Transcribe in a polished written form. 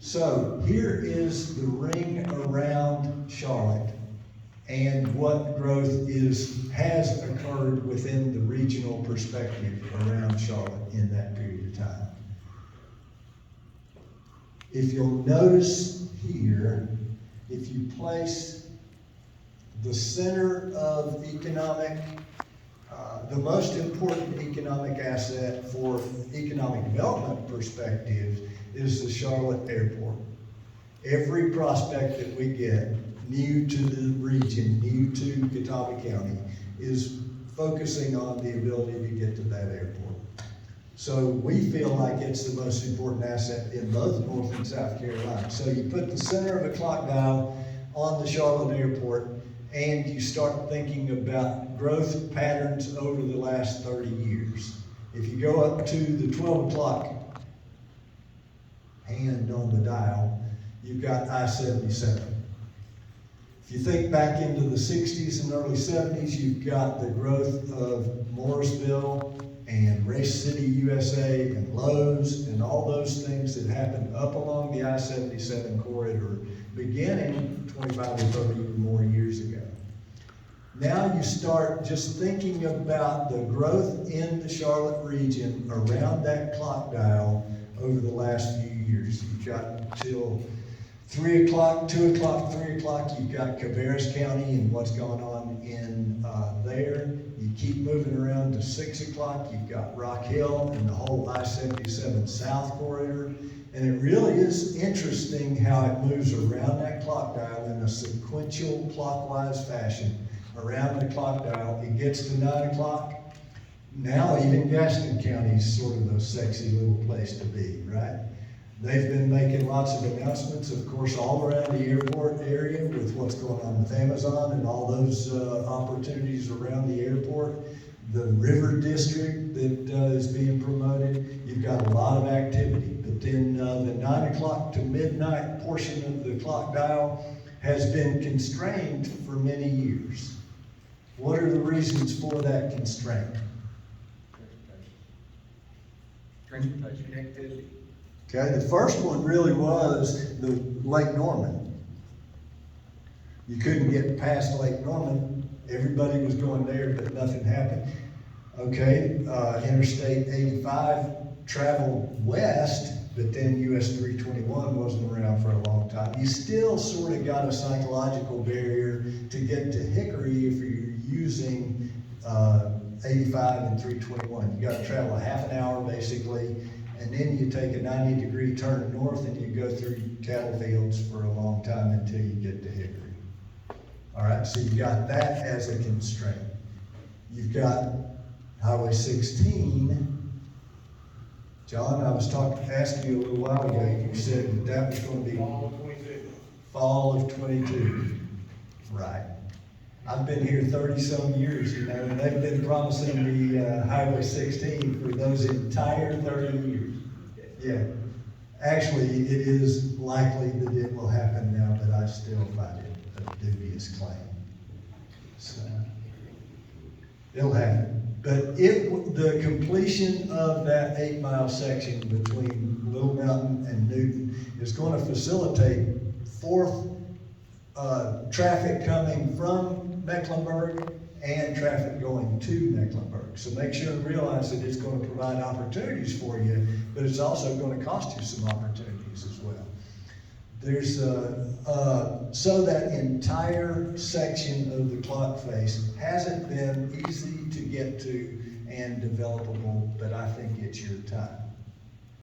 So here is the ring around Charlotte and what growth has occurred within the regional perspective around Charlotte in that period of time. If you'll notice here, if you place the center of economic, the most important economic asset for economic development perspectives is the Charlotte Airport. Every prospect that we get new to the region, new to Catawba County, is focusing on the ability to get to that airport. So we feel like it's the most important asset in both North and South Carolina. So you put the center of a clock dial on the Charlotte Airport, and you start thinking about growth patterns over the last 30 years. If you go up to the 12 o'clock hand on the dial, you've got I-77. If you think back into the 60s and early 70s, you've got the growth of Morrisville and Race City, USA, and Lowe's, and all those things that happened up along the I-77 corridor beginning 25 or 30 or more years ago. Now you start just thinking about the growth in the Charlotte region around that clock dial over the last few years. You've got till 3 o'clock, 2 o'clock, 3 o'clock, you've got Cabarrus County and what's going on in there. You keep moving around to 6 o'clock, you've got Rock Hill and the whole I-77 South corridor. And it really is interesting how it moves around that clock dial in a sequential clockwise fashion around the clock dial. It gets to 9 o'clock. Now even Gaston County is sort of a sexy little place to be, right? They've been making lots of announcements, of course, all around the airport area with what's going on with Amazon and all those opportunities around the airport. The River District that is being promoted, you've got a lot of activity. But then the 9 o'clock to midnight portion of the clock dial has been constrained for many years. What are the reasons for that constraint? Transportation connectivity. Okay, the first one really was the Lake Norman. You couldn't get past Lake Norman. Everybody was going there, but nothing happened. Okay, Interstate 85 traveled west, but then US 321 wasn't around for a long time. You still sort of got a psychological barrier to get to Hickory if you're using 85 and 321. You got to travel a half an hour basically, and then you take a 90-degree turn north and you go through cattle fields for a long time until you get to Hickory. All right, so you got that as a constraint. You've got Highway 16. John, I was asking you a little while ago, you said that was going to be fall of 22. Right. I've been here 30-some years, you know, and they've been promising me Highway 16 for those entire 30 years. Yeah. Actually, it is likely that it will happen now, but I still find it a dubious claim. So, it'll happen. But the completion of that 8-mile section between Little Mountain and Newton is going to facilitate traffic coming from Mecklenburg and traffic going to Mecklenburg. So make sure and realize that it's going to provide opportunities for you, but it's also going to cost you some opportunities as well. There's so that entire section of the clock face hasn't been easy to get to and developable, but I think it's your time.